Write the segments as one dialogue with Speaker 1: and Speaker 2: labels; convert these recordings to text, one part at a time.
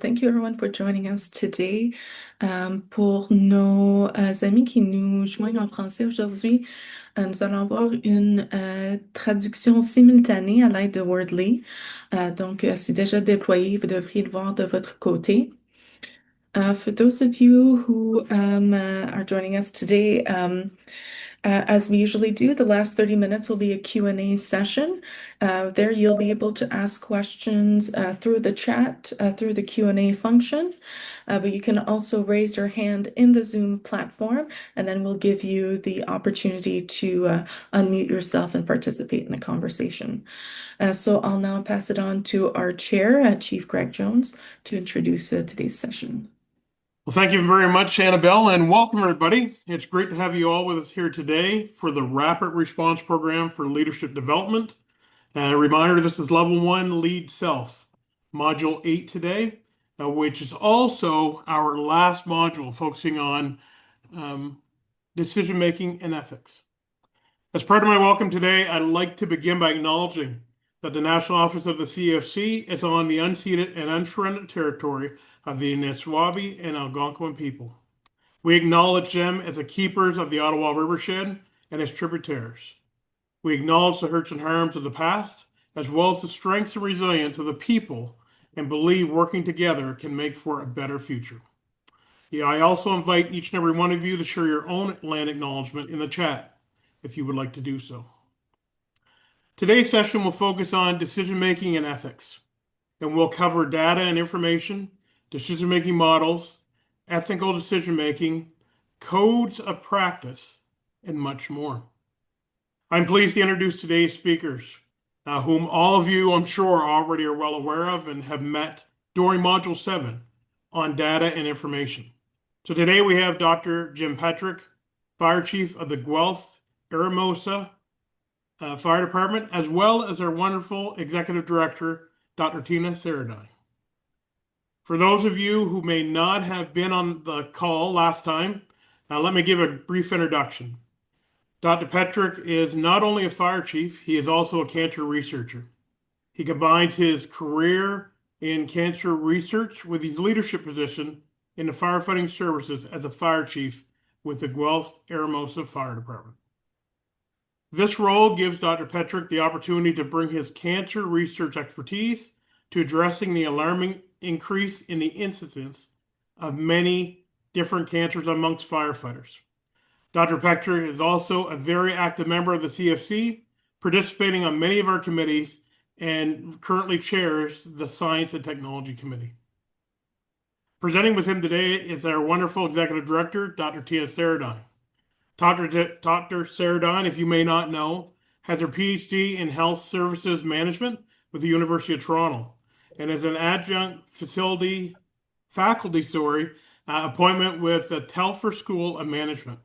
Speaker 1: Thank you everyone for joining us today. Pour nos amis qui nous joignent en français aujourd'hui, nous allons avoir une traduction simultanée à l'aide de Wordly. Donc, c'est déjà déployé, vous devriez le voir de votre côté. For those of you who are joining us today, as we usually do, the last 30 minutes will be a Q&A session. There you'll be able to ask questions through the chat, through the Q&A function, but you can also raise your hand in the Zoom platform, and then we'll give you the opportunity to unmute yourself and participate in the conversation. So I'll now pass it on to our chair, Chief Greg Jones, to introduce today's session.
Speaker 2: Well, thank you very much, Annabelle, and welcome everybody. It's great to have you all with us here today for the Rapid Response Program for Leadership Development. A reminder, this is Level 1, Lead Self, Module 8 today, which is also our last module focusing on decision-making and ethics. As part of my welcome today, I'd like to begin by acknowledging that the National Office of the CAFC is on the unceded and unsurrendered territory of the Niswabi and Algonquin people. We acknowledge them as the keepers of the Ottawa Rivershed and its tributaries. We acknowledge the hurts and harms of the past, as well as the strengths and resilience of the people, and believe working together can make for a better future. I also invite each and every one of you to share your own land acknowledgement in the chat, if you would like to do so. Today's session will focus on decision-making and ethics, and we'll cover data and information, decision-making models, ethical decision-making, codes of practice, and much more. I'm pleased to introduce today's speakers, whom all of you, I'm sure, already are well aware of and have met during Module 7 on data and information. So today we have Dr. Jim Petrik, Fire Chief of the Guelph Eramosa Fire Department, as well as our wonderful Executive Director, Dr. Tina Saryeddine. For those of you who may not have been on the call last time, let me give a brief introduction. Dr. Petrik is not only a fire chief, he is also a cancer researcher. He combines his career in cancer research with his leadership position in the firefighting services as a fire chief with the Guelph Eramosa Fire Department. This role gives Dr. Petrik the opportunity to bring his cancer research expertise to addressing the alarming increase in the incidence of many different cancers amongst firefighters. Dr. Petrik is also a very active member of the CFC, participating on many of our committees, and currently chairs the Science and Technology Committee. Presenting with him today is our wonderful Executive Director, Dr. Tina Saryeddine. Dr. Saryeddine, if you may not know, has her PhD in Health Services Management with the University of Toronto, and is an adjunct faculty appointment with the Telfer School of Management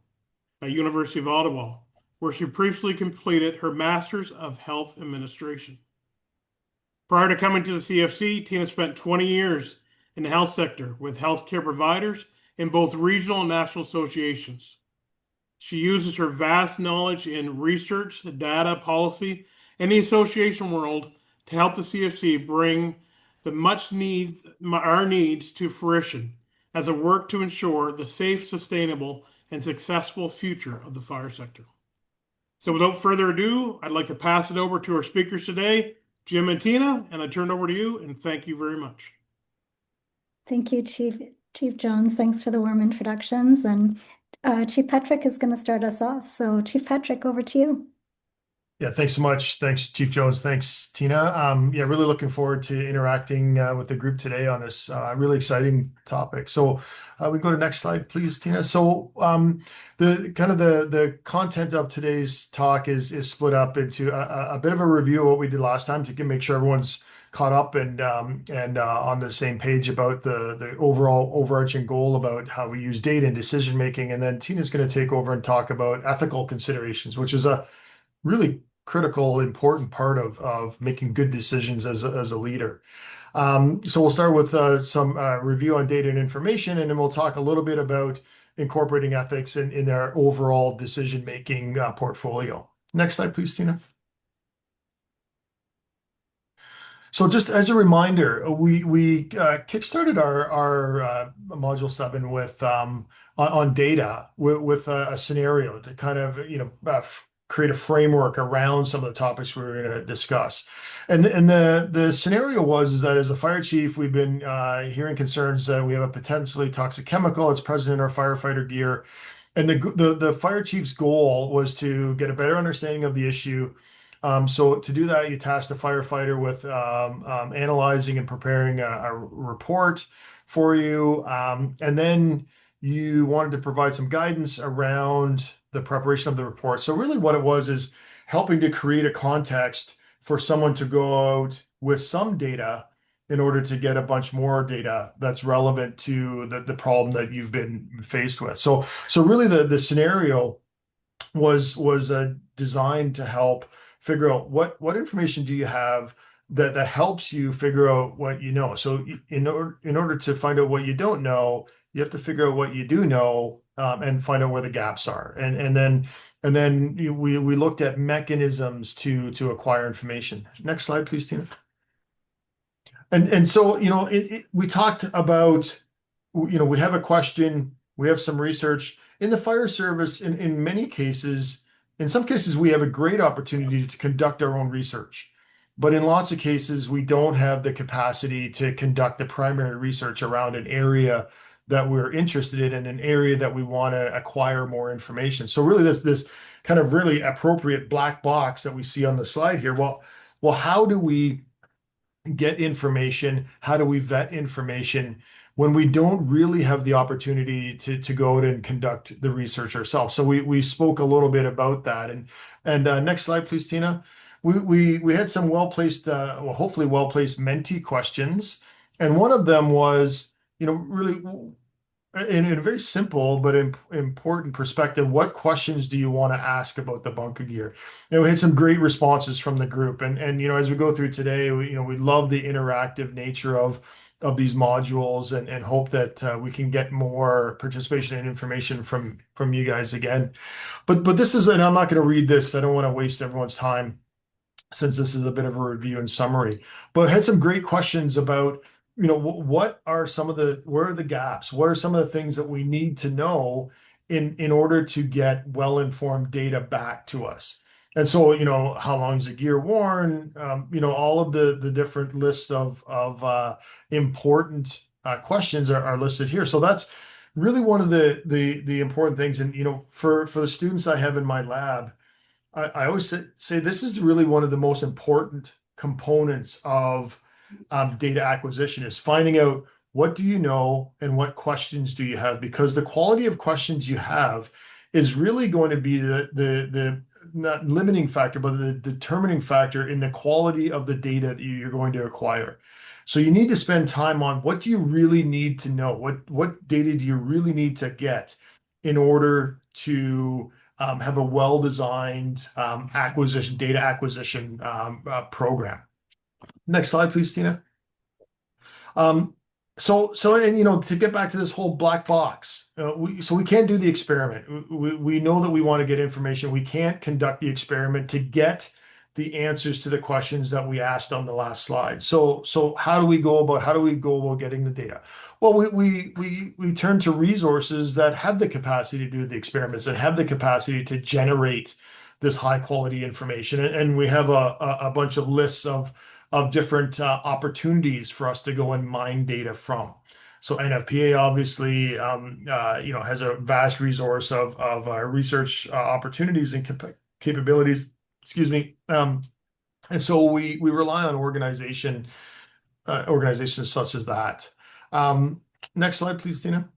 Speaker 2: at University of Ottawa, where she previously completed her Master's of Health Administration. Prior to coming to the CFC, Tina spent 20 years in the health sector with healthcare providers in both regional and national associations. She uses her vast knowledge in research, data, policy, and the association world to help the CFC bring our needs to fruition as a work to ensure the safe, sustainable, and successful future of the fire sector. So without further ado, I'd like to pass it over to our speakers today, Jim and Tina, and I turn it over to you, and thank you very much.
Speaker 3: Thank you, Chief Jones. Thanks for the warm introductions. And Chief Petrik is going to start us off. So Chief Petrik, over to you.
Speaker 4: Yeah, thanks so much. Thanks, Chief Jones. Thanks, Tina. Really looking forward to interacting with the group today on this really exciting topic. So we go to next slide, please, Tina. So the content of today's talk is split up into a bit of a review of what we did last time to make sure everyone's caught up and on the same page about the overall overarching goal about how we use data and decision making. And then Tina's going to take over and talk about ethical considerations, which is a really critical, important part of making good decisions as a leader. So we'll start with some review on data and information, and then we'll talk a little bit about incorporating ethics in our overall decision-making portfolio. Next slide, please, Tina. So just as a reminder, we kickstarted our module 7 with on data with a scenario to kind of create a framework around some of the topics we were going to discuss. And the scenario was that as a fire chief, we've been hearing concerns that we have a potentially toxic chemical that's present in our firefighter gear. And the fire chief's goal was to get a better understanding of the issue. So to do that, you task the firefighter with analyzing and preparing a report for you. And then you wanted to provide some guidance around the preparation of the report. So really what it was is helping to create a context for someone to go out with some data in order to get a bunch more data that's relevant to the problem that you've been faced with. So really the scenario was designed to help figure out what information do you have that helps you figure out what you know. So in order to find out what you don't know, you have to figure out what you do know, and find out where the gaps are. And then we looked at mechanisms to acquire information. Next slide, please, Tina. And so we talked about we have a question, we have some research in the fire service. In many cases, in some cases, we have a great opportunity to conduct our own research, but in lots of cases, we don't have the capacity to conduct the primary research around an area that we're interested in and an area that we want to acquire more information. So really, this kind of really appropriate black box that we see on the slide here. Well, how do we get information? How do we vet information when we don't really have the opportunity to go out and conduct the research ourselves? So we spoke a little bit about that. And next slide, please, Tina. We had some well-placed, hopefully well-placed Menti questions. And one of them was, really in a very simple but important perspective, what questions do you want to ask about the bunker gear? We had some great responses from the group, and as we go through today, we love the interactive nature of these modules, and hope that we can get more participation and information from you guys again. But this is, and I'm not going to read this. I don't want to waste everyone's time, since this is a bit of a review and summary. But I had some great questions about what are where are the gaps? What are some of the things that we need to know in order to get well-informed data back to us? And so, how long is the gear worn? All of the different lists of important questions are listed here. So that's really one of the important things. And, for the students I have in my lab, I always say this is really one of the most important components of data acquisition, is finding out what do you know and what questions do you have, because the quality of questions you have is really going to be the not limiting factor, but the determining factor in the quality of the data that you're going to acquire. So you need to spend time on what do you really need to know? What data do you really need to get in order to have a well-designed data acquisition program. Next slide, please, Tina. So to get back to this whole black box, we can't do the experiment. We know that we want to get information. We can't conduct the experiment to get the answers to the questions that we asked on the last slide. So how do we go about getting the data? Well, we turn to resources that have the capacity to do the experiments and have the capacity to generate this high quality information. And we have a bunch of lists of different opportunities for us to go and mine data from. So NFPA obviously has a vast resource of research opportunities and capabilities. Excuse me. And so we rely on organizations such as that. Next slide, please, Tina.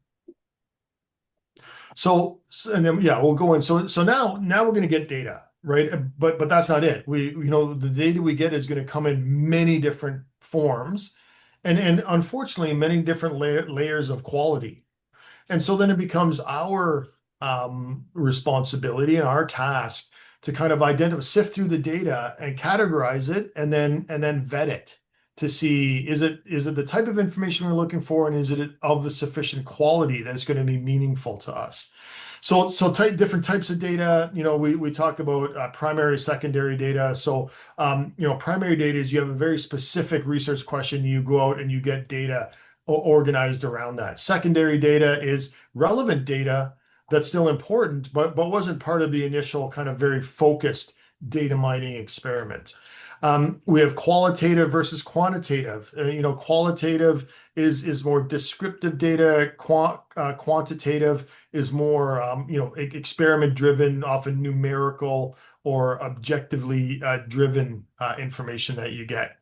Speaker 4: So and then we'll go in. So now we're going to get data, right? But that's not it. The data we get is going to come in many different forms, and unfortunately many different layers of quality. And so then it becomes our responsibility and our task to kind of sift through the data and categorize it, and then vet it to see, is it the type of information we're looking for, and is it of the sufficient quality that's going to be meaningful to us? Different types of data, we talk about primary, secondary data. Primary data is you have a very specific research question, you go out and you get data organized around that. Secondary data is relevant data that's still important, but wasn't part of the initial kind of very focused data mining experiment. We have qualitative versus quantitative. Qualitative is more descriptive data. Quantitative is more, experiment driven, often numerical or objectively driven information that you get.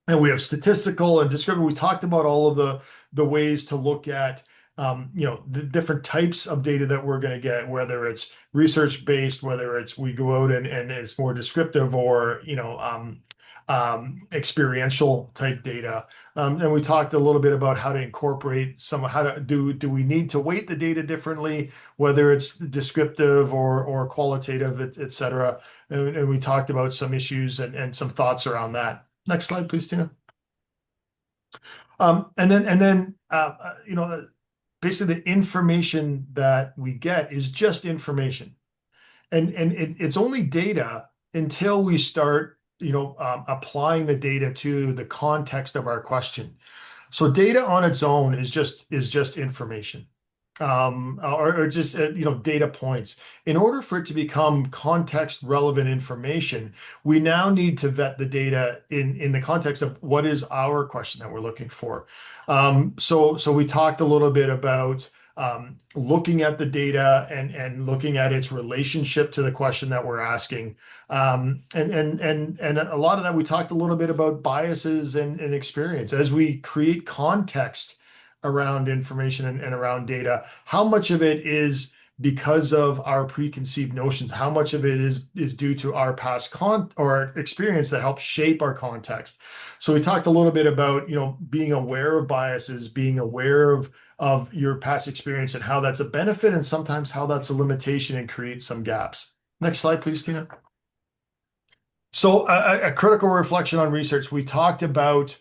Speaker 4: And we have statistical and descriptive. We talked about all of the ways to look at the different types of data that we're going to get, whether it's research based, whether it's we go out and it's more descriptive or experiential type data. And we talked a little bit about how to incorporate do we need to weight the data differently, whether it's descriptive or qualitative, et cetera. And we talked about some issues and some thoughts around that. Next slide, please, Tina. Basically the information that we get is just information. And it's only data until we start, applying the data to the context of our question. So data on its own is just information. Or just data points. In order for it to become context relevant information, we now need to vet the data in the context of what is our question that we're looking for. So we talked a little bit about looking at the data and looking at its relationship to the question that we're asking. And a lot of that, we talked a little bit about biases and experience as we create context around information and around data. How much of it is because of our preconceived notions? How much of it is due to our past or experience that helps shape our context? So we talked a little bit about being aware of biases, being aware of your past experience and how that's a benefit and sometimes how that's a limitation and creates some gaps. Next slide, please, Tina. So a critical reflection on research. We talked about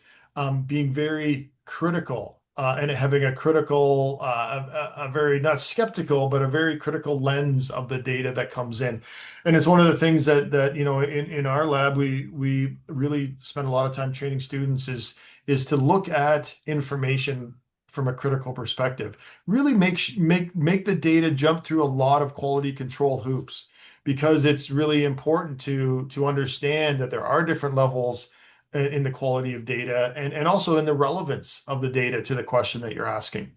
Speaker 4: being very critical. And having a critical, a very not skeptical, but a very critical lens of the data that comes in. And it's one of the things that in our lab we really spend a lot of time training students is to look at information from a critical perspective. Really make the data jump through a lot of quality control hoops, because it's really important to understand that there are different levels in the quality of data and also in the relevance of the data to the question that you're asking.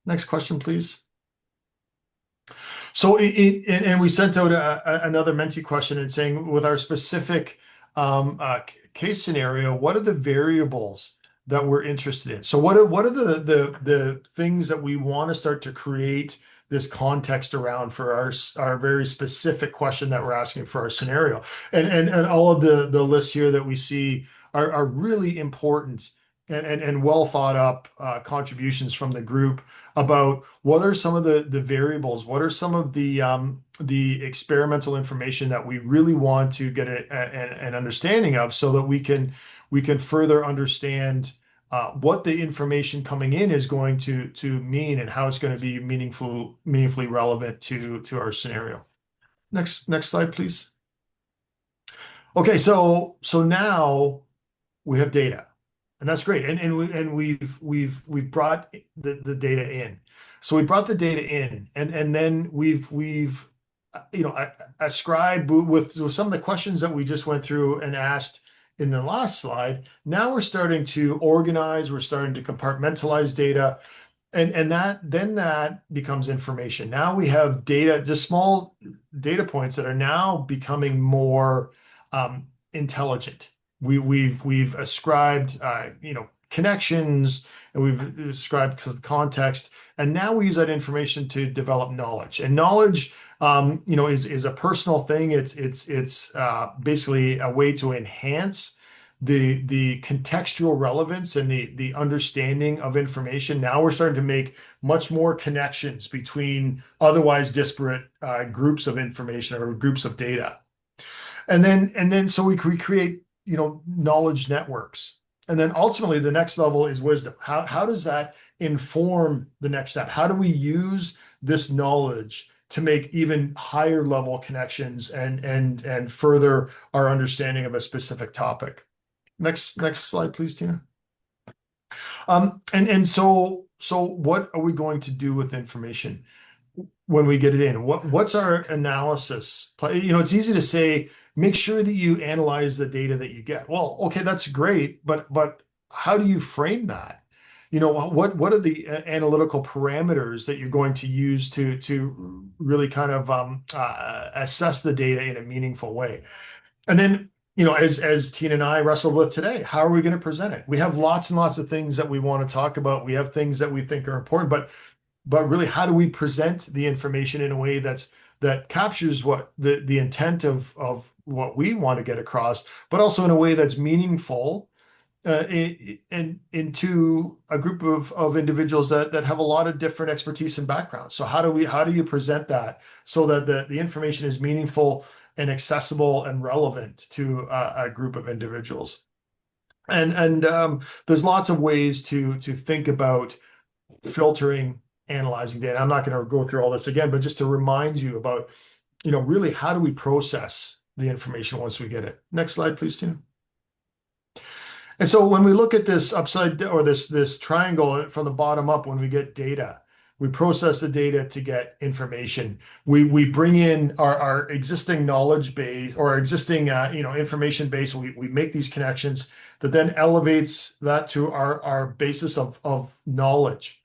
Speaker 4: Next question, please. So, and we sent out another Menti question and saying, with our specific case scenario, what are the variables that we're interested in? So what are the things that we want to start to create this context around for our very specific question that we're asking for our scenario? And all of the lists here that we see are really important and well thought up contributions from the group about what are some of the variables, what are some of the experimental information that we really want to get an understanding of, so that we can further understand what the information coming in is going to mean and how it's going to be meaningfully relevant to our scenario. Next slide, please. Okay, so now we have data, and that's great, and we've brought the data in. So we brought the data in, and then we've ascribed with some of the questions that we just went through and asked in the last slide. Now we're starting to organize, we're starting to compartmentalize data, and that becomes information. Now we have data, just small data points that are now becoming more intelligent. We've ascribed connections, and we've ascribed context, and now we use that information to develop knowledge. And knowledge is a personal thing. It's basically a way to enhance the contextual relevance and the understanding of information. Now we're starting to make much more connections between otherwise disparate groups of information or groups of data. And then so we create knowledge networks. And then ultimately the next level is wisdom. How does that inform the next step? How do we use this knowledge to make even higher level connections and further our understanding of a specific topic. Next slide, please, Tina. So what are we going to do with information when we get it in? What's our analysis? It's easy to say, make sure that you analyze the data that you get. Well, okay, that's great, but how do you frame that? What are the analytical parameters that you're going to use to really kind of assess the data in a meaningful way? And then, as Tina and I wrestled with today, how are we going to present it? We have lots and lots of things that we want to talk about. We have things that we think are important, but really, how do we present the information in a way that captures what the intent of what we want to get across, but also in a way that's meaningful into a group of individuals that have a lot of different expertise and backgrounds. So how do you present that so that the information is meaningful and accessible and relevant to a group of individuals? And there's lots of ways to think about filtering, analyzing data. I'm not going to go through all this again, but just to remind you about, really how do we process the information once we get it? Next slide, please, Tina. And so when we look at this upside or this triangle from the bottom up, when we get data, we process the data to get information. We bring in our existing knowledge base or our existing information base. We make these connections that then elevates that to our basis of knowledge.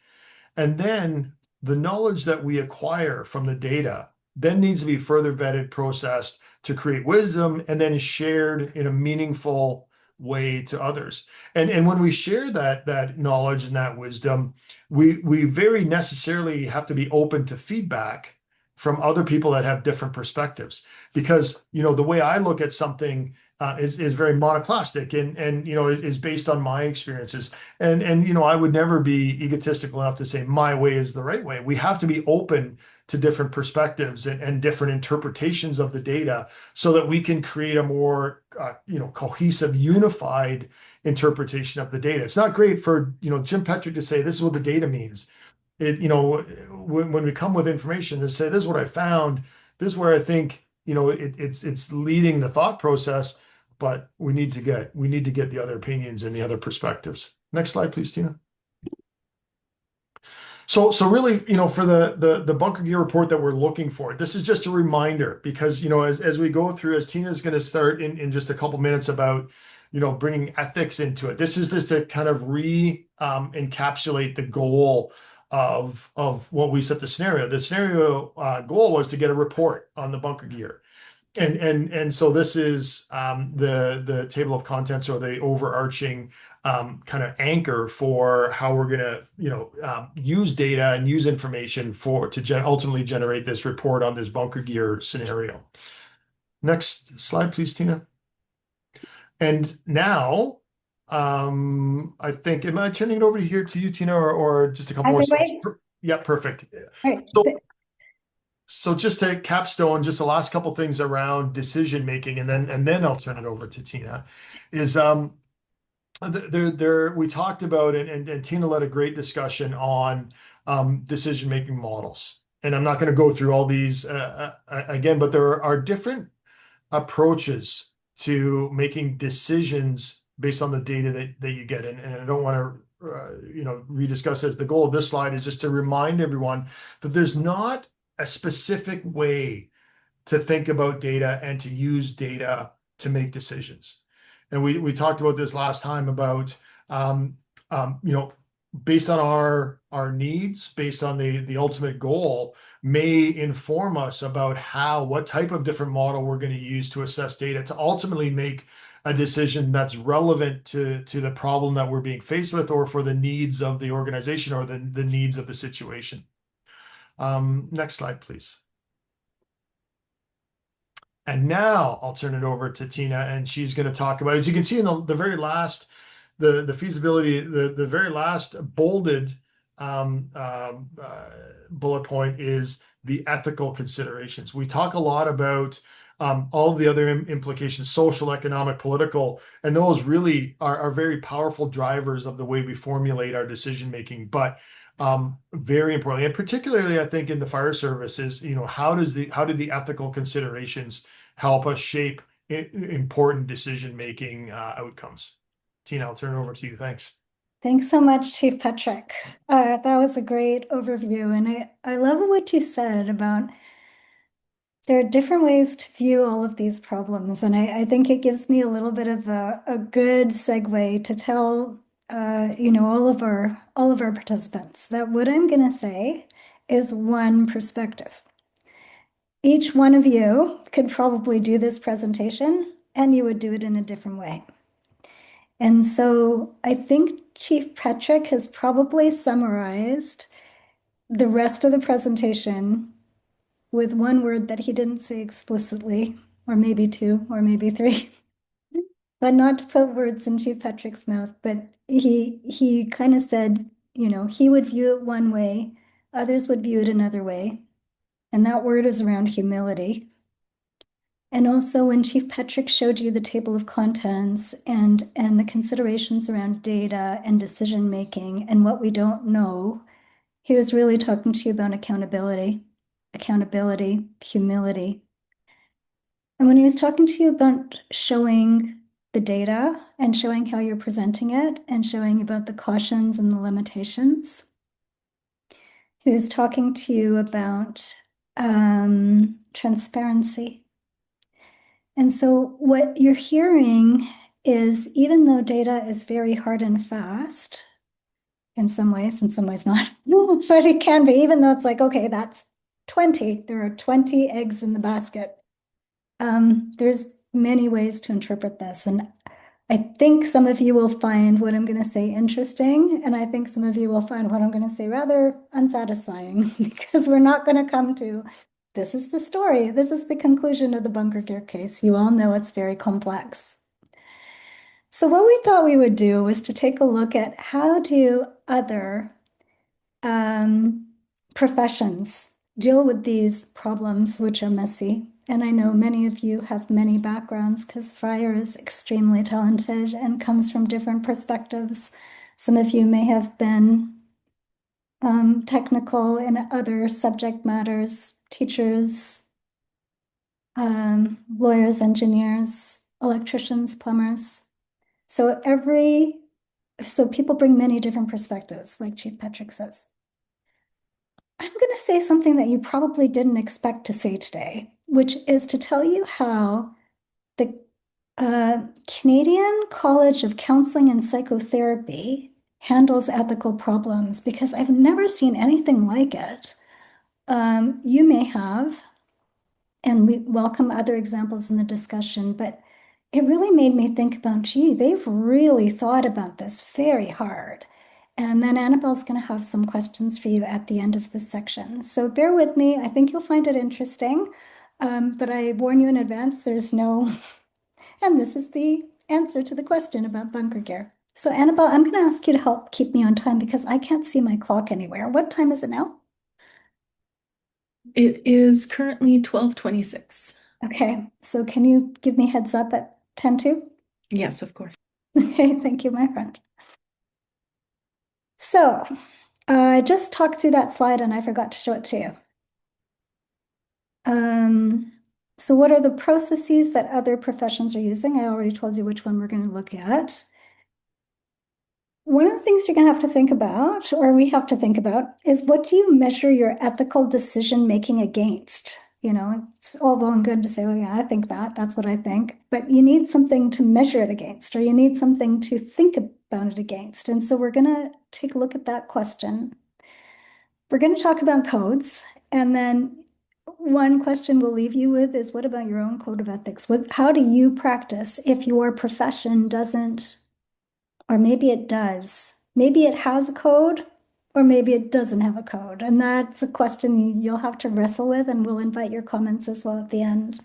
Speaker 4: And then the knowledge that we acquire from the data then needs to be further vetted, processed to create wisdom, and then shared in a meaningful way to others. And when we share that knowledge and that wisdom, we very necessarily have to be open to feedback from other people that have different perspectives. Because, the way I look at something is very monoclastic and is based on my experiences. And I would never be egotistical enough to say my way is the right way. We have to be open to different perspectives and different interpretations of the data so that we can create a more cohesive, unified interpretation of the data. It's not great for Jim Petrik to say this is what the data means. When we come with information to say this is what I found, this is where I think it's leading the thought process, but we need to get the other opinions and the other perspectives. Next slide, please, Tina. So really, for the bunker gear report that we're looking for, this is just a reminder because, as we go through, as Tina's going to start in just a couple minutes about, bringing ethics into it. This is just to kind of encapsulate the goal of what we set the scenario. The scenario goal was to get a report on the bunker gear. And so this is the table of contents or the overarching kind of anchor for how we're going to use data and use information to ultimately generate this report on this bunker gear scenario. Next slide, please, Tina. And now I think, am I turning it over here to you, Tina, or just a couple more slides? Yeah, perfect.
Speaker 3: Right.
Speaker 4: So just to capstone, just the last couple things around decision making, and then I'll turn it over to Tina. Is we talked about and Tina led a great discussion on decision making models, and I'm not going to go through all these again, but there are different approaches to making decisions based on the data that you get, and I don't want to rediscuss this. The goal of this slide is just to remind everyone that there's not a specific way to think about data and to use data to make decisions. And we talked about this last time about, based on our needs, based on the ultimate goal, may inform us about what type of different model we're going to use to assess data to ultimately make a decision that's relevant to the problem that we're being faced with or for the needs of the organization or the needs of the situation. Next slide, please. And now I'll turn it over to Tina, and she's going to talk about, as you can see in the very last, the feasibility, the very last bolded bullet point is the ethical considerations. We talk a lot about all of the other implications, social, economic, political, and those really are very powerful drivers of the way we formulate our decision making. But Very importantly, and particularly I think in the fire service is, how did the ethical considerations help us shape important decision-making outcomes? Tina, I'll turn it over to you. Thanks.
Speaker 3: Thanks so much, Chief Petrik. That was a great overview. And I love what you said about there are different ways to view all of these problems. And I think it gives me a little bit of a good segue to tell all of our participants that what I'm going to say is one perspective. Each one of you could probably do this presentation and you would do it in a different way. And so I think Chief Petrik has probably summarized the rest of the presentation with one word that he didn't say explicitly, or maybe two, or maybe three, but not to put words in Chief Petrik's mouth. But he kind of said, he would view it one way, others would view it another way. And that word is around humility. And also when Chief Petrik showed you the table of contents and the considerations around data and decision making and what we don't know, he was really talking to you about accountability, humility. And when he was talking to you about showing the data and showing how you're presenting it and showing about the cautions and the limitations, he was talking to you about transparency. And so what you're hearing is, even though data is very hard and fast, in some ways not, but it can be, even though it's like, okay, that's 20, there are 20 eggs in the basket. There's many ways to interpret this. And I think some of you will find what I'm going to say interesting. And I think some of you will find what I'm going to say rather unsatisfying, because we're not going to come to, this is the story. This is the conclusion of the bunker gear case. You all know it's very complex. So what we thought we would do was to take a look at how do other professions deal with these problems, which are messy. And I know many of you have many backgrounds because fire is extremely talented and comes from different perspectives. Some of you may have been technical in other subject matters, teachers, lawyers, engineers, electricians, plumbers. So people bring many different perspectives, like Chief Petrik says. I'm going to say something that you probably didn't expect to say today, which is to tell you how the Canadian College of Counseling and Psychotherapy handles ethical problems, because I've never seen anything like it. You may have, and we welcome other examples in the discussion, but it really made me think about, gee, they've really thought about this very hard. And then Annabelle's going to have some questions for you at the end of this section. So bear with me. I think you'll find it interesting. But I warn you in advance, there's no, and this is the answer to the question about bunker gear. So Annabelle, I'm going to ask you to help keep me on time because I can't see my clock anywhere. What time is it now?
Speaker 1: It is currently 12:26.
Speaker 3: Okay, so can you give me heads up at 10:02?
Speaker 1: Yes, of course.
Speaker 3: Okay, thank you, my friend. So I just talked through that slide and I forgot to show it to you. So what are the processes that other professions are using? I already told you which one we're going to look at. One of the things you're going to have to think about, or we have to think about, is what do you measure your ethical decision making against? It's all well and good to say, oh yeah, I think that's what I think, but you need something to measure it against, or you need something to think about it against. And so we're going to take a look at that question. We're going to talk about codes, and then one question we'll leave you with is, what about your own code of ethics? How do you practice if your profession doesn't, or maybe it does? Maybe it has a code, or maybe it doesn't have a code. And that's a question you'll have to wrestle with, and we'll invite your comments as well at the end.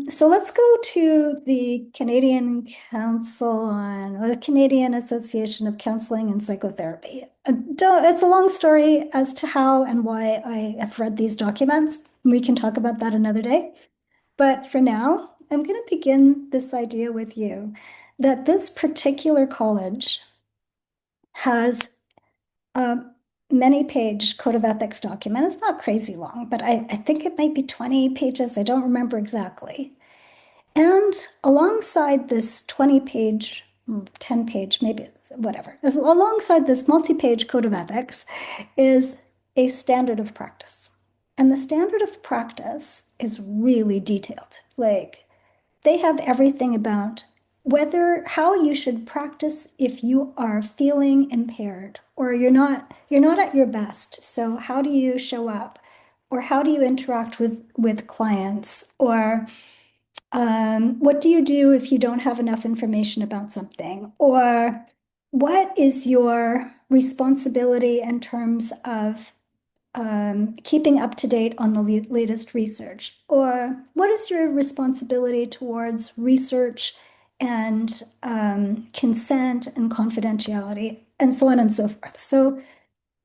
Speaker 3: So let's go to the Canadian the Canadian Association of Counseling and Psychotherapy. It's a long story as to how and why I have read these documents. We can talk about that another day. But for now, I'm going to begin this idea with you that this particular college has a many-page code of ethics document. It's not crazy long, but I think it might be 20 pages. I don't remember exactly. And alongside this 20-page, 10-page, maybe whatever, alongside this multi-page code of ethics is a standard of practice. And the standard of practice is really detailed. Like, they have everything about how you should practice if you are feeling impaired or you're not at your best. So how do you show up, or how do you interact with clients, or what do you do if you don't have enough information about something, or what is your responsibility in terms of keeping up to date on the latest research, or what is your responsibility towards research and consent and confidentiality, and so on and so forth. So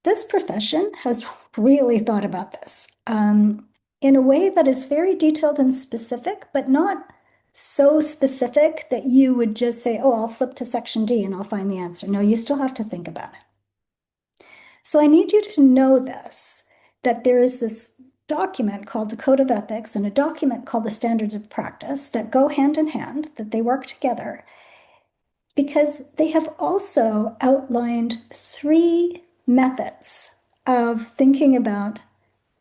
Speaker 3: this profession has really thought about this in a way that is very detailed and specific, but not so specific that you would just say, oh, I'll flip to section D and I'll find the answer. No, you still have to think about it. So I need you to know this, that there is this document called the Code of Ethics and a document called the Standards of Practice that go hand in hand, that they work together, because they have also outlined 3 methods of thinking about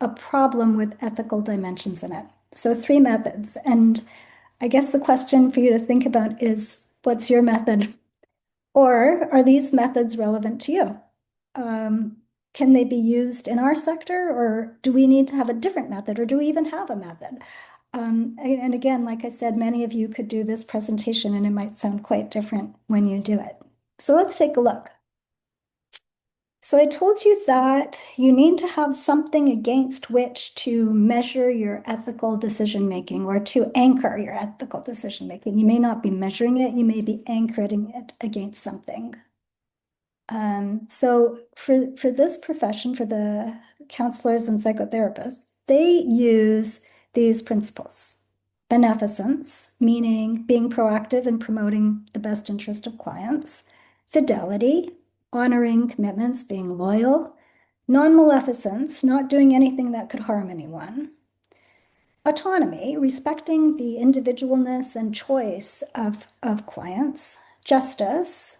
Speaker 3: a problem with ethical dimensions in it. So 3 methods. And I guess the question for you to think about is, what's your method? Or are these methods relevant to you? Can they be used in our sector, or do we need to have a different method, or do we even have a method? And again, like I said, many of you could do this presentation and it might sound quite different when you do it. So let's take a look. So I told you that you need to have something against which to measure your ethical decision-making, or to anchor your ethical decision-making. You may not be measuring it, you may be anchoring it against something. So for this profession, for the counselors and psychotherapists, they use these principles. Beneficence, meaning being proactive and promoting the best interest of clients. Fidelity, honoring commitments, being loyal. Non-maleficence, not doing anything that could harm anyone. Autonomy, respecting the individualness and choice of clients. Justice,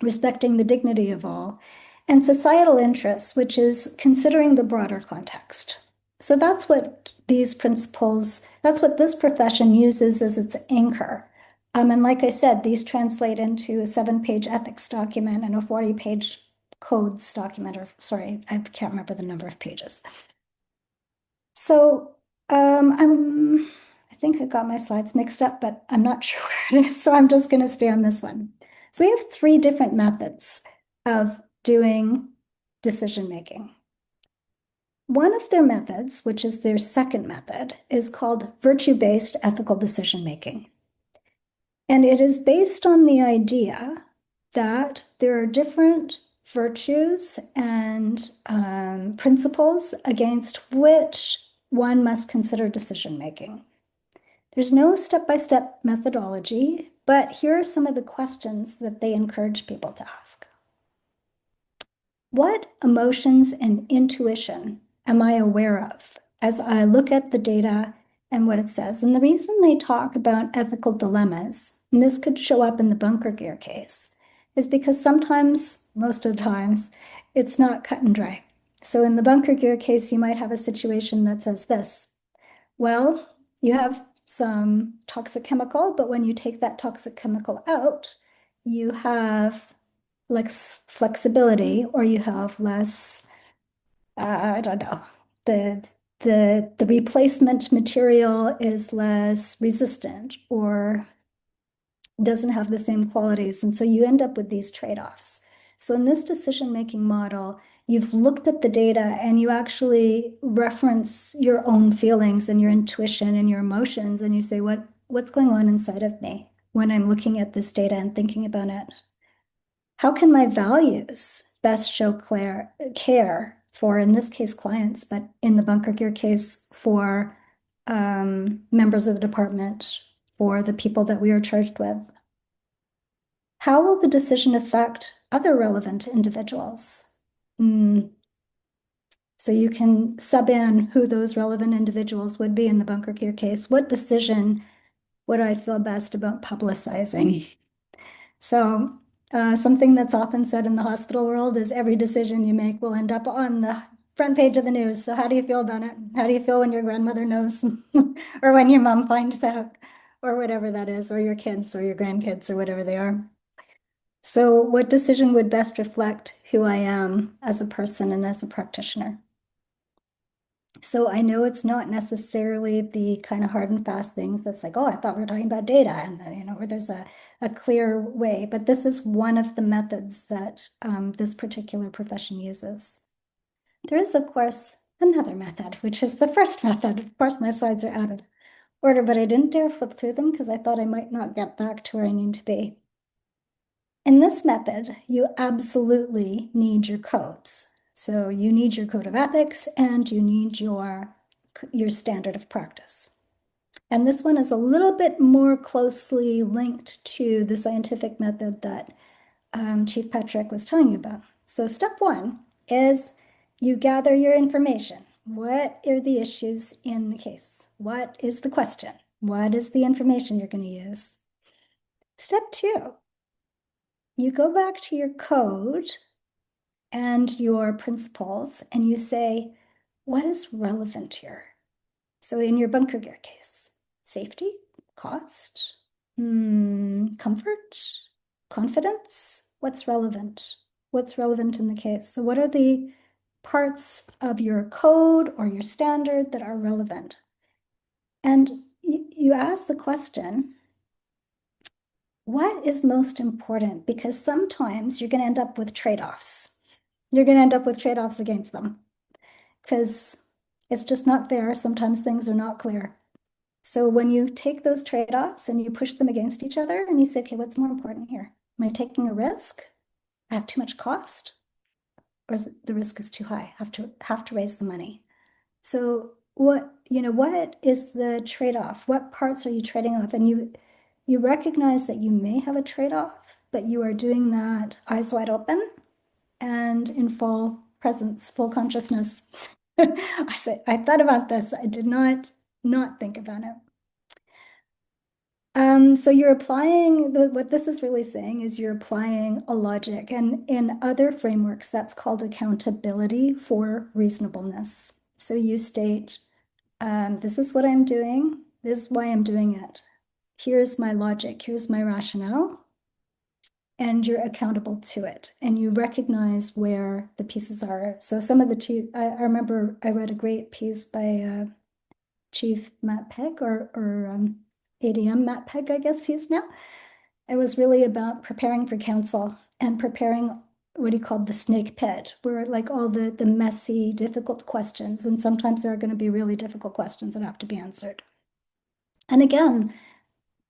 Speaker 3: respecting the dignity of all. And societal interests, which is considering the broader context. So that's what these principles, that's what this profession uses as its anchor. And like I said, these translate into a 7-page ethics document and a 40-page codes document, or sorry, I can't remember the number of pages. So I think I got my slides mixed up, but I'm not sure where it is, so I'm just going to stay on this one. So we have 3 different methods of doing decision-making. One of their methods, which is their second method, is called virtue-based ethical decision-making. And it is based on the idea that there are different virtues and principles against which one must consider decision-making. There's no step-by-step methodology, but here are some of the questions that they encourage people to ask. What emotions and intuition am I aware of as I look at the data and what it says? And the reason they talk about ethical dilemmas, and this could show up in the bunker gear case, is because sometimes, most of the times, it's not cut and dry. So in the bunker gear case, you might have a situation that says this. Well, you have some toxic chemical, but when you take that toxic chemical out, you have less flexibility, or you have less, I don't know, the replacement material is less resistant or doesn't have the same qualities. And so you end up with these trade-offs. So in this decision-making model, you've looked at the data and you actually reference your own feelings and your intuition and your emotions, and you say, what's going on inside of me when I'm looking at this data and thinking about it? How can my values best show care for, in this case, clients, but in the bunker gear case, for members of the department, for the people that we are charged with? How will the decision affect other relevant individuals. So you can sub in who those relevant individuals would be in the bunker gear case. What decision would I feel best about publicizing? So something that's often said in the hospital world is every decision you make will end up on the front page of the news. So how do you feel about it? How do you feel when your grandmother knows or when your mom finds out or whatever that is, or your kids or your grandkids or whatever they are? So what decision would best reflect who I am as a person and as a practitioner? So I know it's not necessarily the kind of hard and fast things that's like, oh, I thought we were talking about data, and where there's a clear way, but this is one of the methods that this particular profession uses. There is, of course, another method, which is the first method. Of course, my slides are out of order, but I didn't dare flip through them because I thought I might not get back to where I need to be. In this method, you absolutely need your codes. So you need your code of ethics and you need your standard of practice. And this one is a little bit more closely linked to the scientific method that Chief Petrik was telling you about. So step one is you gather your information. What are the issues in the case? What is the question? What is the information you're going to use? Step two, you go back to your code and your principles and you say, what is relevant here? So in your bunker gear case, safety, cost, comfort, confidence, what's relevant? What's relevant in the case? So what are the parts of your code or your standard that are relevant? And you ask the question, what is most important? Because sometimes you're going to end up with trade-offs. You're going to end up with trade-offs against them because it's just not fair. Sometimes things are not clear. So when you take those trade-offs and you push them against each other and you say, okay, what's more important here? Am I taking a risk? I have too much cost? Or is the risk is too high? Have to raise the money. So what is the trade-off? What parts are you trading off? And you recognize that you may have a trade-off, but you are doing that eyes wide open and in full presence, full consciousness. I thought about this. I did not think about it. So you're applying, what this is really saying is you're applying a logic, and in other frameworks, that's called accountability for reasonableness. So you state, this is what I'm doing, this is why I'm doing it. Here's my logic, here's my rationale, and you're accountable to it, and you recognize where the pieces are. So some of the I remember I read a great piece by Chief Matt Pegg or ADM Matt Pegg, I guess he is now. It was really about preparing for council and preparing what he called the snake pit, where like all the messy, difficult questions, and sometimes there are going to be really difficult questions that have to be answered. And again,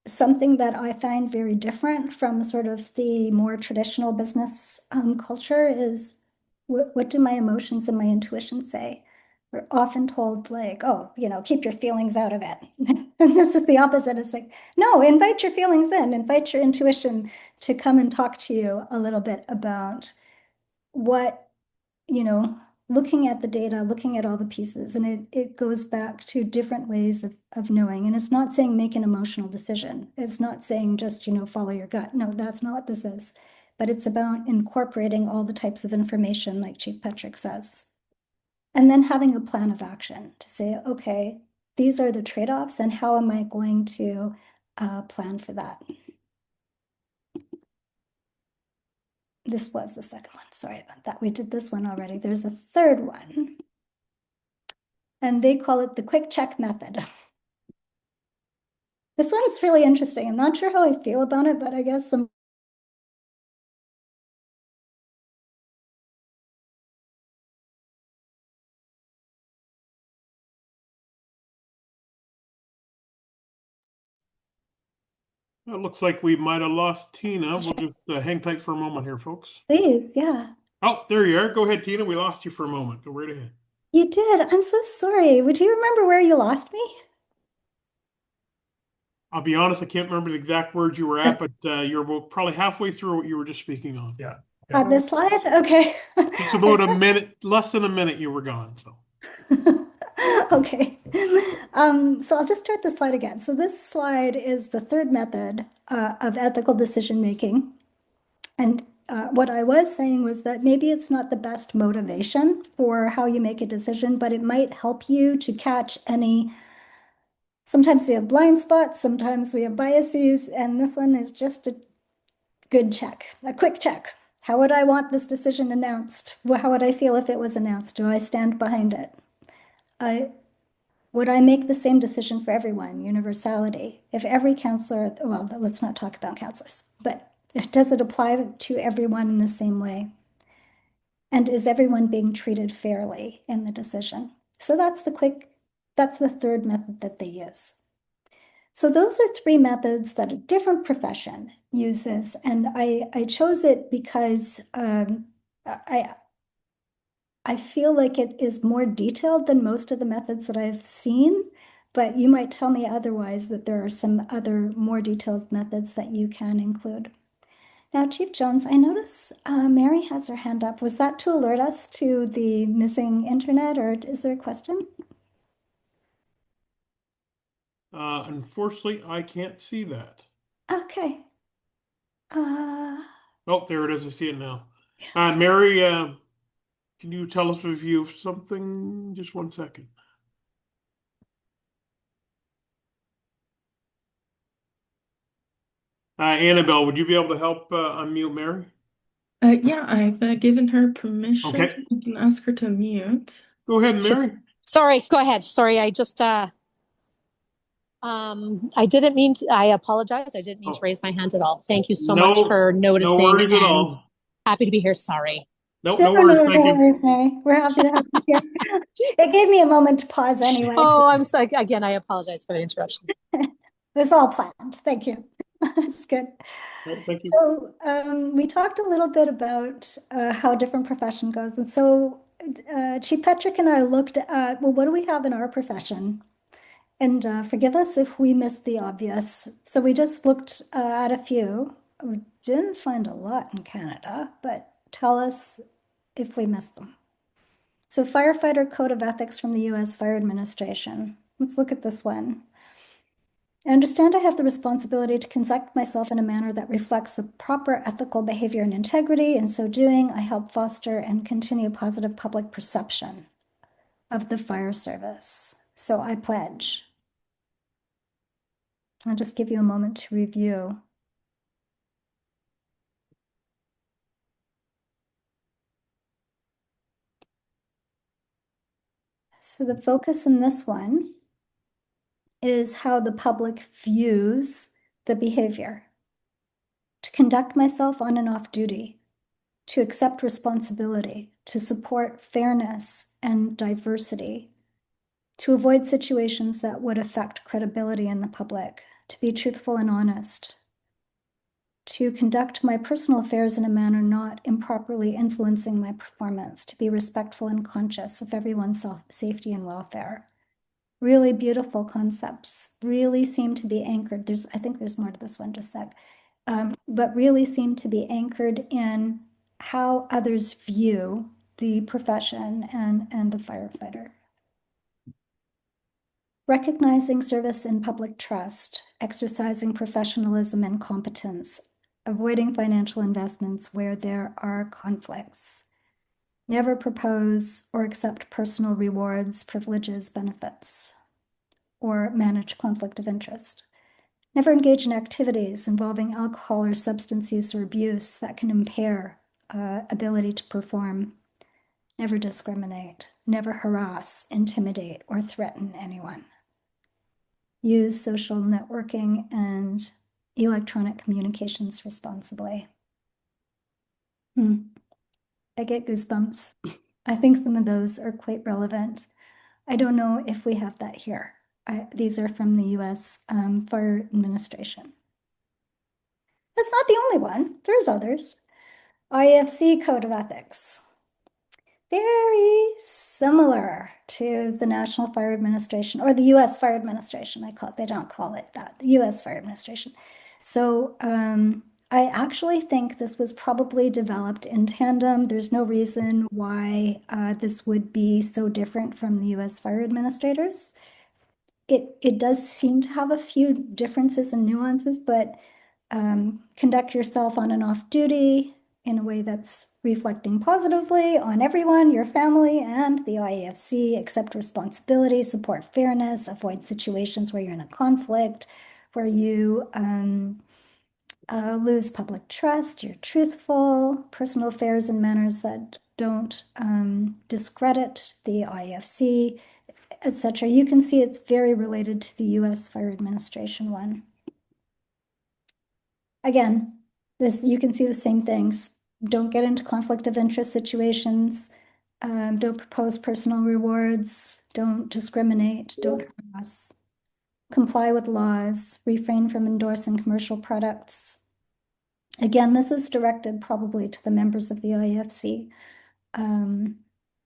Speaker 3: something that I find very different from sort of the more traditional business culture is what do my emotions and my intuition say? We're often told like, oh, keep your feelings out of it. And this is the opposite. It's like, no, invite your feelings in, invite your intuition to come and talk to you a little bit about what, looking at the data, looking at all the pieces. And it goes back to different ways of knowing. And it's not saying make an emotional decision. It's not saying just, follow your gut. No, that's not what this is. But it's about incorporating all the types of information like Chief Petrik says. And then having a plan of action to say, okay, these are the trade-offs and how am I going to plan for that? This was the second one. Sorry about that. We did this one already. There's a third one. And they call it the quick check method. This one's really interesting. I'm not sure how I feel about it, but I guess some
Speaker 2: It looks like we might have lost Tina. We'll just hang tight for a moment here, folks.
Speaker 3: Please, yeah.
Speaker 2: Oh, there you are. Go ahead, Tina. We lost you for a moment. Go right ahead.
Speaker 3: You did. I'm so sorry. Would you remember where you lost me?
Speaker 2: I'll be honest, I can't remember the exact words you were at, but you're probably halfway through what you were just speaking on.
Speaker 4: Yeah.
Speaker 3: On this slide? Okay.
Speaker 2: Just about a minute, less than a minute you were gone. So
Speaker 3: Okay. So I'll just start the slide again. So this slide is the third method of ethical decision making. And what I was saying was that maybe it's not the best motivation for how you make a decision, but it might help you to catch any. Sometimes we have blind spots, sometimes we have biases, and this one is just a good check, a quick check. How would I want this decision announced? How would I feel if it was announced? Do I stand behind it? Would I make the same decision for everyone? Universality. If every counselor, well, let's not talk about counselors, but does it apply to everyone in the same way? And is everyone being treated fairly in the decision? So that's the third method that they use. So those are three methods that a different profession uses. And I chose it because I feel like it is more detailed than most of the methods that I've seen, but you might tell me otherwise, that there are some other more detailed methods that you can include. Now, Chief Jones, I notice Mary has her hand up. Was that to alert us to the missing internet, or is there a question?
Speaker 2: unfortunately, I can't see that.
Speaker 3: Okay.
Speaker 2: Oh, there it is. I see it now. Mary, can you tell us a review of something? Just 1 second. Annabelle, would you be able to help unmute Mary?
Speaker 1: Yeah, I've given her permission.
Speaker 2: Okay.
Speaker 1: You can ask her to mute.
Speaker 2: Go ahead, Mary.
Speaker 5: Sorry, go ahead. Sorry, I just I didn't mean to, I apologize. I didn't mean to raise my hand at all. Thank you so much for
Speaker 2: No
Speaker 5: noticing
Speaker 2: worries at
Speaker 5: and
Speaker 2: all.
Speaker 5: happy to be here. Sorry.
Speaker 2: No worries. Thank you.
Speaker 3: worries, Mary. We're happy to have you here. It gave me a moment to pause anyway.
Speaker 5: Oh, I'm sorry. Again, I apologize for the interruption.
Speaker 3: It was all planned. Thank you. That's good.
Speaker 2: Thank you.
Speaker 3: So we talked a little bit about how different profession goes. And so Chief Petrik and I looked at, well, what do we have in our profession? And forgive us if we missed the obvious. So we just looked at a few. We didn't find a lot in Canada, but tell us if we missed them. So Firefighter Code of Ethics from the U.S. Fire Administration. Let's look at this one. I understand I have the responsibility to conduct myself in a manner that reflects the proper ethical behavior and integrity. In so doing, I help foster and continue positive public perception of the fire service. So I pledge. I'll just give you a moment to review. So the focus in this one is how the public views the behavior. To conduct myself on and off duty, to accept responsibility, to support fairness and diversity, to avoid situations that would affect credibility in the public, to be truthful and honest, to conduct my personal affairs in a manner not improperly influencing my performance, to be respectful and conscious of everyone's safety and welfare. Really beautiful concepts, really seem to be anchored. I think there's more to this one, just a sec. But really seem to be anchored in how others view the profession and the firefighter. Recognizing service and public trust, exercising professionalism and competence, avoiding financial investments where there are conflicts. Never propose or accept personal rewards, privileges, benefits, or manage conflict of interest. Never engage in activities involving alcohol or substance use or abuse that can impair ability to perform. Never discriminate. Never harass, intimidate, or threaten anyone. Use social networking and electronic communications responsibly. I get goosebumps. I think some of those are quite relevant. I don't know if we have that here. These are from the U.S. Fire Administration. That's not the only one. There's others. IFC Code of Ethics. Very similar to the National Fire Administration, or the U.S. Fire Administration, they don't call it that, the U.S. Fire Administration. So I actually think this was probably developed in tandem. There's no reason why this would be so different from the US fire administrators. It does seem to have a few differences and nuances, but conduct yourself on and off duty in a way that's reflecting positively on everyone, your family, and the IAFC. Accept responsibility, support fairness, avoid situations where you're in a conflict, where you lose public trust, you're truthful, personal affairs and manners that don't discredit the IAFC, etc. You can see it's very related to the US Fire Administration one. Again, you can see the same things. Don't get into conflict of interest situations. Don't propose personal rewards. Don't discriminate. Don't harass. Comply with laws. Refrain from endorsing commercial products. Again, this is directed probably to the members of the IFC. And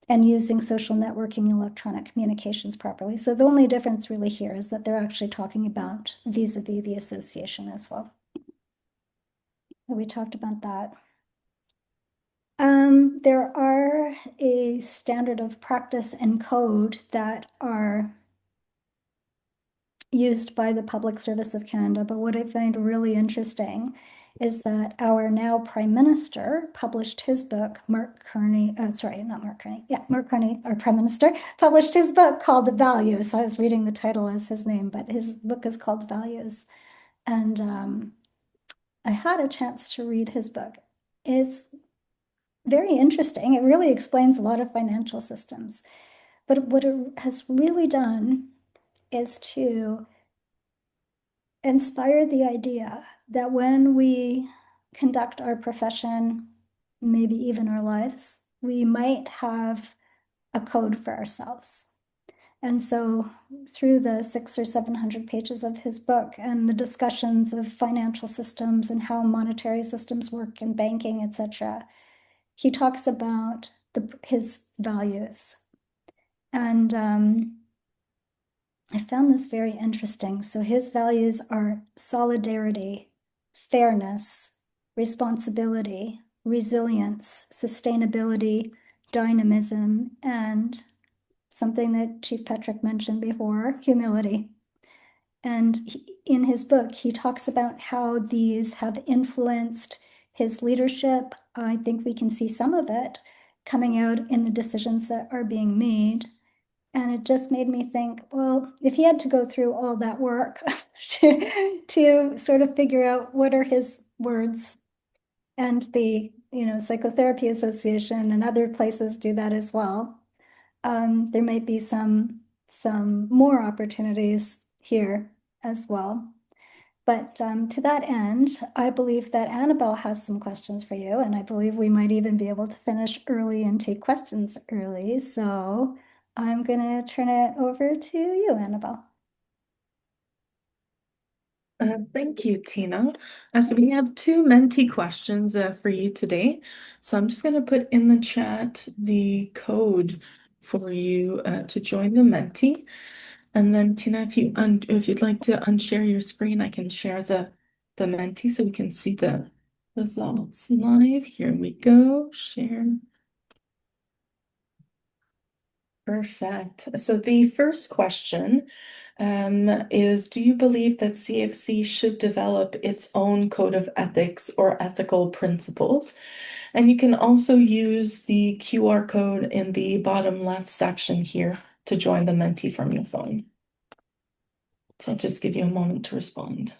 Speaker 3: using social networking, electronic communications properly. So the only difference really here is that they're actually talking about vis-a-vis the association as well. We talked about that. There are a standard of practice and code that are used by the Public Service of Canada, but what I find really interesting is that our now Prime Minister published his book, Mark Carney, Mark Carney, our Prime Minister, published his book called Values. I was reading the title as his name, but his book is called Values. And I had a chance to read his book. It's very interesting. It really explains a lot of financial systems. But what it has really done is to inspire the idea that when we conduct our profession, maybe even our lives, we might have a code for ourselves. And so through the 600 or 700 pages of his book and the discussions of financial systems and how monetary systems work in banking, etc., he talks about his values. And I found this very interesting. So his values are solidarity, fairness, responsibility, resilience, sustainability, dynamism, and something that Chief Petrik mentioned before, humility. And in his book, he talks about how these have influenced his leadership. I think we can see some of it coming out in the decisions that are being made. And it just made me think, well, if he had to go through all that work to sort of figure out what are his words, and the Psychotherapy Association and other places do that as well, there might be some more opportunities here as well. But to that end, I believe that Annabelle has some questions for you, and I believe we might even be able to finish early and take questions early. So I'm going to turn it over to you, Annabelle.
Speaker 1: Thank you, Tina. So we have two Menti questions for you today. So I'm just going to put in the chat the code for you to join the Menti. And then Tina, if you'd like to unshare your screen, I can share the Menti so we can see the results live. Here we go. Share. Perfect. So the first question is, do you believe that CFC should develop its own code of ethics or ethical principles? And you can also use the QR code in the bottom left section here to join the Menti from your phone. So I'll just give you a moment to respond.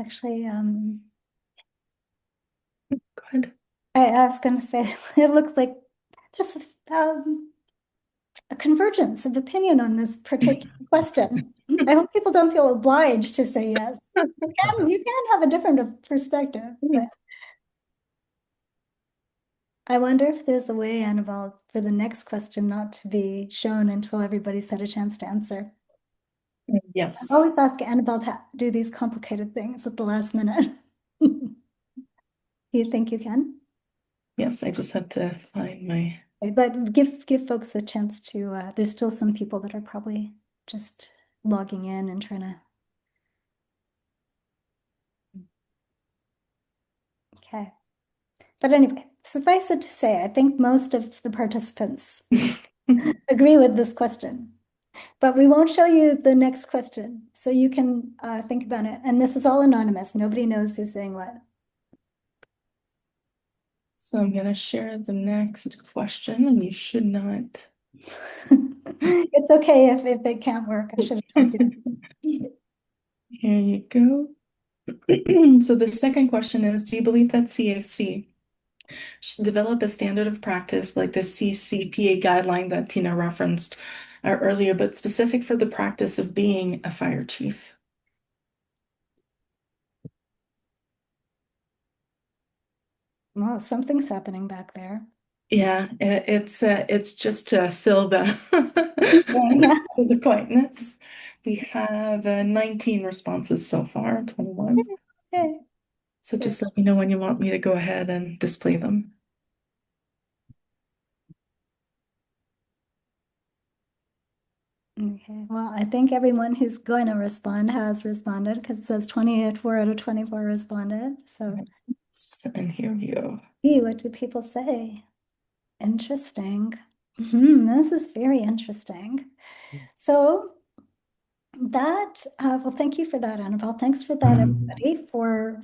Speaker 3: Actually,
Speaker 1: Go ahead.
Speaker 3: I was going to say, it looks like there's a convergence of opinion on this particular question. I hope people don't feel obliged to say yes. You can have a different perspective, but I wonder if there's a way, Annabelle, for the next question not to be shown until everybody's had a chance to answer.
Speaker 1: Yes.
Speaker 3: I always ask Annabelle to do these complicated things at the last minute. You think you can?
Speaker 1: Yes, I just had to find my.
Speaker 3: But give folks a chance to, there's still some people that are probably just logging in and trying to. Okay. But anyway, suffice it to say, I think most of the participants agree with this question. But we won't show you the next question, so you can think about it. And this is all anonymous. Nobody knows who's saying what.
Speaker 1: So I'm going to share the next question, and you should not.
Speaker 3: It's okay if it can't work. I should have told you.
Speaker 1: Here you go. So the second question is, do you believe that CAFC should develop a standard of practice like the CCPA guideline that Tina referenced earlier, but specific for the practice of being a fire chief?
Speaker 3: Well, something's happening back there.
Speaker 1: Yeah, it's just to fill the
Speaker 3: Yeah.
Speaker 1: for the quietness. We have 19 responses so far, 21.
Speaker 3: Okay.
Speaker 1: So just let me know when you want me to go ahead and display them.
Speaker 3: Okay. Well, I think everyone who's going to respond has responded because it says 24 out of 24 responded. So,
Speaker 1: And here we go.
Speaker 3: what do people say? Interesting. This is very interesting. So that, well, thank you for that, Annabelle. Thanks for that, everybody, for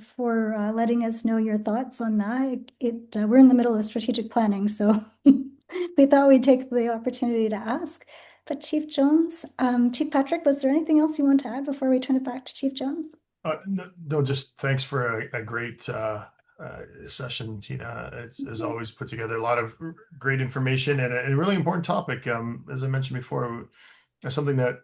Speaker 3: letting us know your thoughts on that. We're in the middle of strategic planning, so we thought we'd take the opportunity to ask. But Chief Jones, Chief Petrik, was there anything else you want to add before we turn it back to Chief Jones?
Speaker 4: No, just thanks for a great session, Tina. As always, put together a lot of great information and a really important topic. As I mentioned before, something that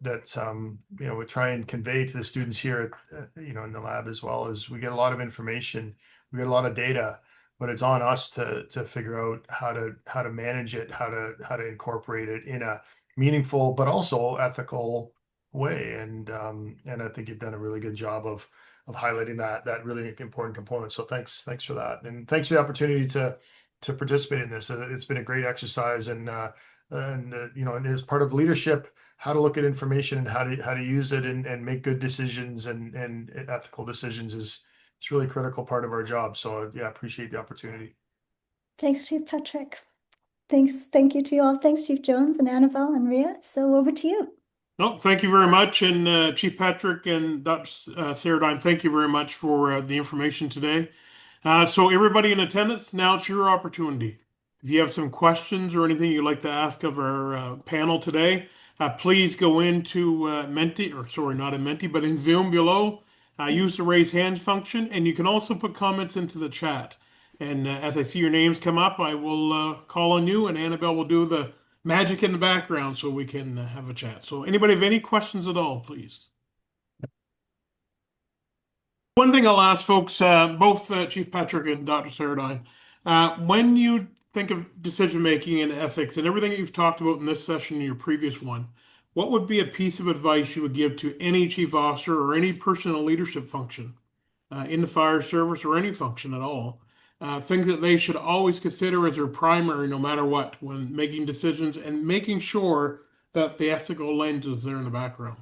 Speaker 4: we try and convey to the students here at, in the lab, as well as we get a lot of information, we get a lot of data, but it's on us to figure out how to manage it, how to incorporate it in a meaningful but also ethical way. And I think you've done a really good job of highlighting that really important component. So thanks for that, and thanks for the opportunity to participate in this. It's been a great exercise, and as part of leadership, how to look at information and how to use it and make good decisions and ethical decisions it's really a critical part of our job. So yeah, appreciate the opportunity.
Speaker 3: Thanks, Chief Petrik. Thank you to you all. Thanks, Chief Jones and Annabelle and Ria. So over to you.
Speaker 2: No, thank you very much. And Chief Petrik and Dr. Saryeddine, thank you very much for the information today. So everybody in attendance, now it's your opportunity. If you have some questions or anything you'd like to ask of our panel today, please go into Menti, or sorry, not in Menti, but in Zoom below. Use the raise hands function, and you can also put comments into the chat. And as I see your names come up, I will call on you, and Annabelle will do the magic in the background so we can have a chat. So anybody have any questions at all, please? One thing I'll ask folks, both Chief Petrik and Dr. Saryeddine, when you think of decision making and ethics and everything that you've talked about in this session and your previous one, what would be a piece of advice you would give to any chief officer or any person in a leadership function in the fire service or any function at all? Things that they should always consider as their primary, no matter what, when making decisions and making sure that the ethical lens is there in the background.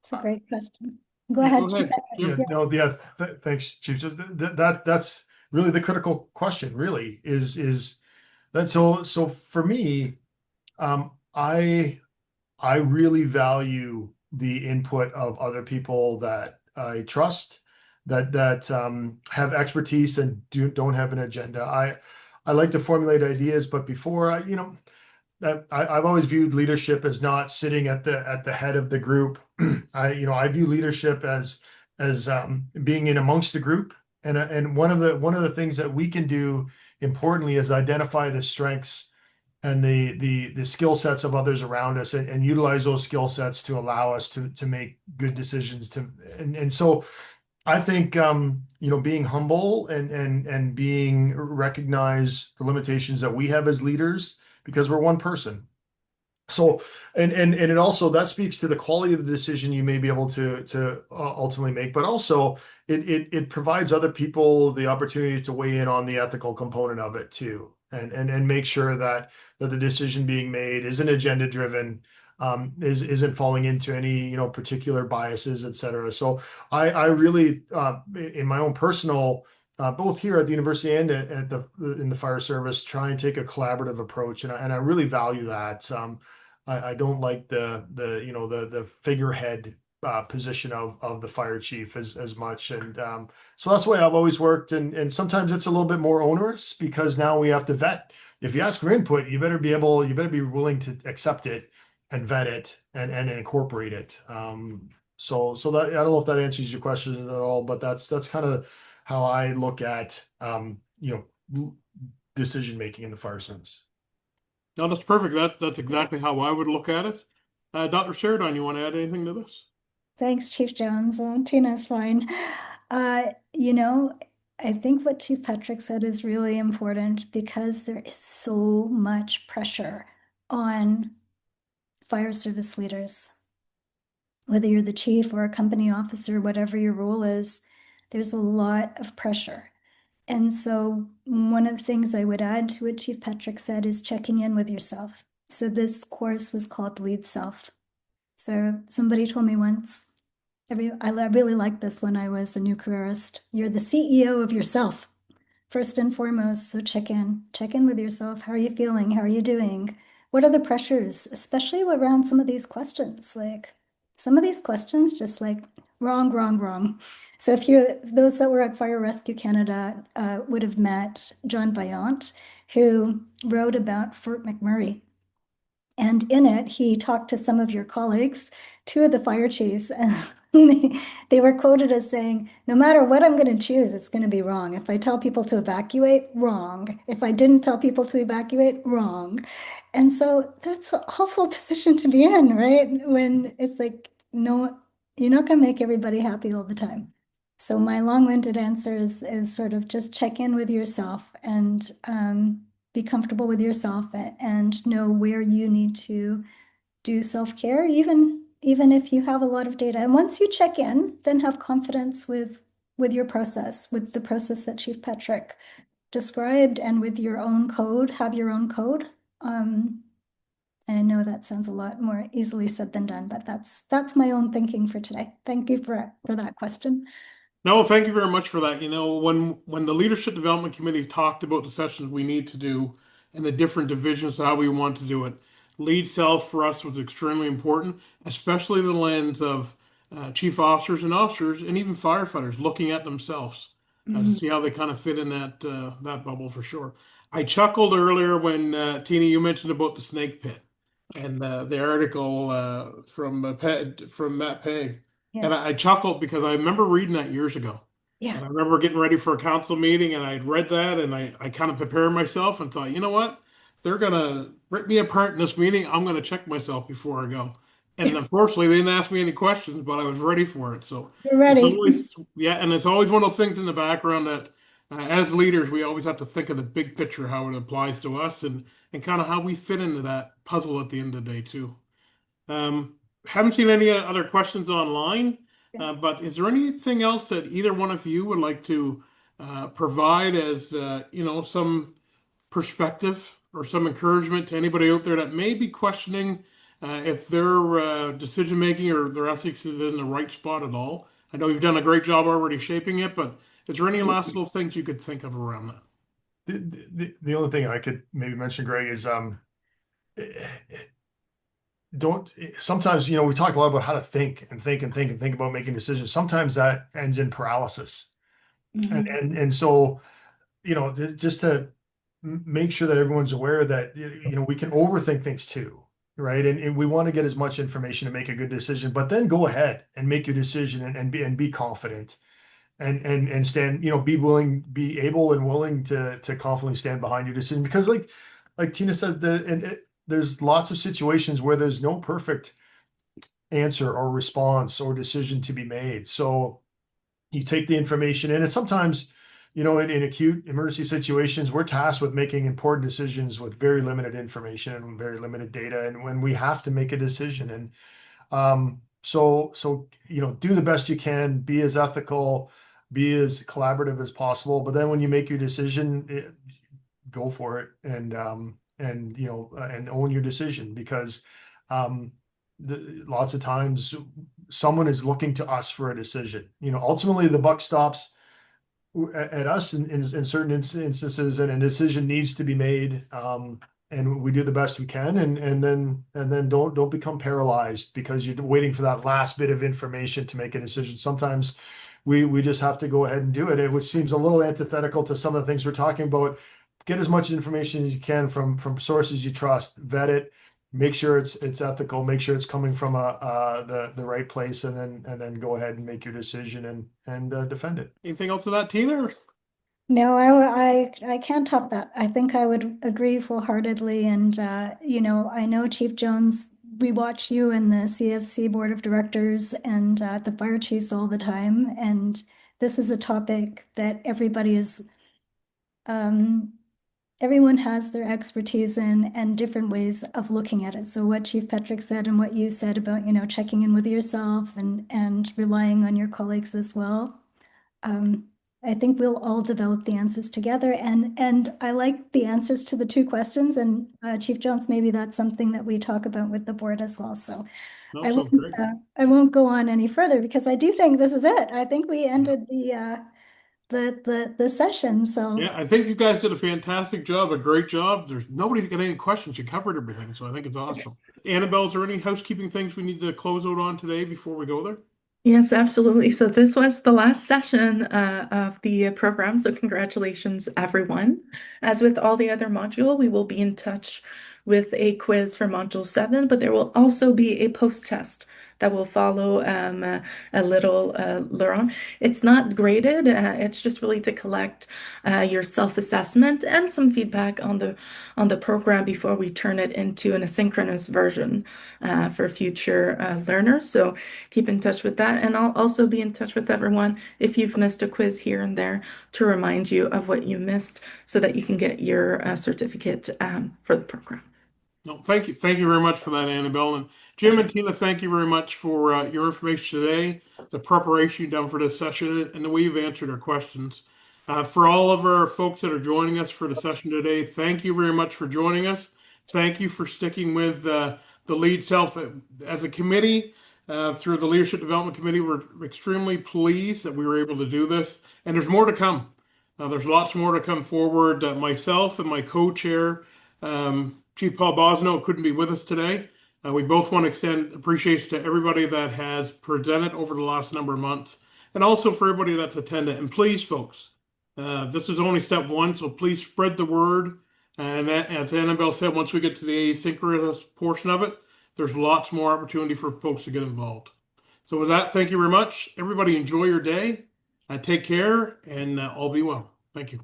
Speaker 3: It's a great question. Go ahead.
Speaker 2: Go ahead.
Speaker 4: Thanks, Chief. That's really the critical question. Really, is that so? So for me, I really value the input of other people that I trust, that have expertise and don't have an agenda. I like to formulate ideas, but before I've always viewed leadership as not sitting at the head of the group. I view leadership as being in amongst the group, and one of the things that we can do importantly is identify the strengths and the skill sets of others around us, and utilize those skill sets to allow us to make good decisions. And so I think being humble and being recognize the limitations that we have as leaders, because we're one person. So, and it also, that speaks to the quality of the decision you may be able to ultimately make, but also it provides other people the opportunity to weigh in on the ethical component of it too, and make sure that the decision being made isn't agenda driven, isn't falling into any particular biases, etc. So I really in my own personal both here at the university and at the in the fire service, try and take a collaborative approach, and I really value that. I don't like the figurehead position of the fire chief as much, and so that's the way I've always worked. And sometimes it's a little bit more onerous because now we have to vet. If you ask for input, you better be willing to accept it and vet it and incorporate it. So that, I don't know if that answers your question at all, but that's kind of how I look at decision making in the fire service.
Speaker 2: No, that's perfect. That's exactly how I would look at it. Dr. Saryeddine, you want to add anything to this?
Speaker 3: Thanks, Chief Jones. Tina's fine. You know, I think what Chief Petrik said is really important because there is so much pressure on fire service leaders. Whether you're the chief or a company officer, whatever your role is, there's a lot of pressure. And so one of the things I would add to what Chief Petrik said is checking in with yourself. So this course was called Lead Self. So somebody told me once, I really liked this when I was a new careerist. You're the CEO of yourself, first and foremost. So check in with yourself. How are you feeling? How are you doing? What are the pressures, especially around some of these questions? Like some of these questions, just like wrong, wrong, wrong. So those that were at Fire Rescue Canada would have met John Vaillant, who wrote about Fort McMurray. And in it, he talked to some of your colleagues, two of the fire chiefs, and they were quoted as saying, no matter what I'm going to choose, it's going to be wrong. If I tell people to evacuate, wrong. If I didn't tell people to evacuate, wrong. And so that's an awful position to be in, right? When it's like, no, you're not going to make everybody happy all the time. So my long-winded answer is sort of just check in with yourself and be comfortable with yourself and know where you need to do self-care, even if you have a lot of data. And once you check in, then have confidence with your process, with the process that Chief Petrik described, and with your own code, have your own code. I know that sounds a lot more easily said than done, but that's my own thinking for today. Thank you for that question.
Speaker 2: No, thank you very much for that. When the Leadership Development Committee talked about the sessions we need to do and the different divisions, how we want to do it, lead self for us was extremely important, especially the lens of chief officers and even firefighters looking at themselves to see how they kind of fit in that bubble for sure. I chuckled earlier when Tina, you mentioned about the snake pit and the article from Matt Pegg.
Speaker 3: Yeah.
Speaker 2: And I chuckled because I remember reading that years ago.
Speaker 3: Yeah.
Speaker 2: And I remember getting ready for a council meeting and I had read that and I kind of prepared myself and thought, you know what? They're going to rip me apart in this meeting. I'm going to check myself before I go. And unfortunately, they didn't ask me any questions, but I was ready for it. So
Speaker 3: You're ready.
Speaker 2: and it's always one of those things in the background that as leaders, we always have to think of the big picture, how it applies to us and kind of how we fit into that puzzle at the end of the day too. Haven't seen any other questions online, but is there anything else that either one of you would like to provide as some perspective or some encouragement to anybody out there that may be questioning if their decision making or their ethics is in the right spot at all? I know you've done a great job already shaping it, but is there any last little things you could think of around that?
Speaker 4: The only thing I could maybe mention, Greg, is sometimes we talk a lot about how to think about making decisions. Sometimes that ends in paralysis. And so just to make sure that everyone's aware that we can overthink things too, right? And we want to get as much information to make a good decision, but then go ahead and make your decision and be confident and stand, be able and willing to confidently stand behind your decision, because like Tina said, there's lots of situations where there's no perfect answer or response or decision to be made. So you take the information in, and sometimes in acute emergency situations, we're tasked with making important decisions with very limited information and very limited data. And when we have to make a decision, and so do the best you can, be as ethical, be as collaborative as possible. But then when you make your decision, go for it, and own your decision, because lots of times someone is looking to us for a decision. Ultimately the buck stops at us in certain instances, and a decision needs to be made. And we do the best we can, and then don't become paralyzed because you're waiting for that last bit of information to make a decision. Sometimes we just have to go ahead and do it, which seems a little antithetical to some of the things we're talking about. Get as much information as you can from sources you trust, vet it, make sure it's ethical, make sure it's coming from the right place, and then go ahead and make your decision and defend it.
Speaker 2: Anything else to that, Tina?
Speaker 3: No, I can't top that. I think I would agree full-heartedly. And, I know Chief Jones, we watch you and the CFC Board of Directors and the fire chiefs all the time. And this is a topic that everyone has their expertise in and different ways of looking at it. So what Chief Petrik said and what you said about, checking in with yourself and relying on your colleagues as well. I think we'll all develop the answers together, and I like the answers to the two questions. And Chief Jones, maybe that's something that we talk about with the board as well. So
Speaker 2: No,
Speaker 3: I
Speaker 2: sounds
Speaker 3: won't,
Speaker 2: great.
Speaker 3: I won't go on any further because I do think this is it. I think we ended the session. So
Speaker 2: Yeah, I think you guys did a fantastic job, a great job. There's nobody's got any questions. You covered everything, so I think it's awesome. Annabelle, is there any housekeeping things we need to close out on today before we go there?
Speaker 1: Yes, absolutely. So this was the last session of the program. So congratulations, everyone. As with all the other module, we will be in touch with a quiz for Module 7, but there will also be a post-test that will follow a little later on. It's not graded. It's just really to collect your self-assessment and some feedback on the program before we turn it into an asynchronous version for future learners. So keep in touch with that. And I'll also be in touch with everyone if you've missed a quiz here and there to remind you of what you missed so that you can get your certificate for the program.
Speaker 2: No, thank you. Thank you very much for that, Annabelle. And Jim and Tina, thank you very much for your information today, the preparation you've done for this session, and the way you've answered our questions. For all of our folks that are joining us for the session today, thank you very much for joining us. Thank you for sticking with the lead self. As a committee, through the Leadership Development Committee, we're extremely pleased that we were able to do this. And there's more to come. There's lots more to come forward. Myself and my co-chair, Chief Paul Bosno, couldn't be with us today. We both want to extend appreciation to everybody that has presented over the last number of months, and also for everybody that's attended. And please, folks, this is only step one, so please spread the word. And that, as Annabelle said, once we get to the asynchronous portion of it, there's lots more opportunity for folks to get involved. So with that, thank you very much. Everybody enjoy your day. Take care, and all be well. Thank you.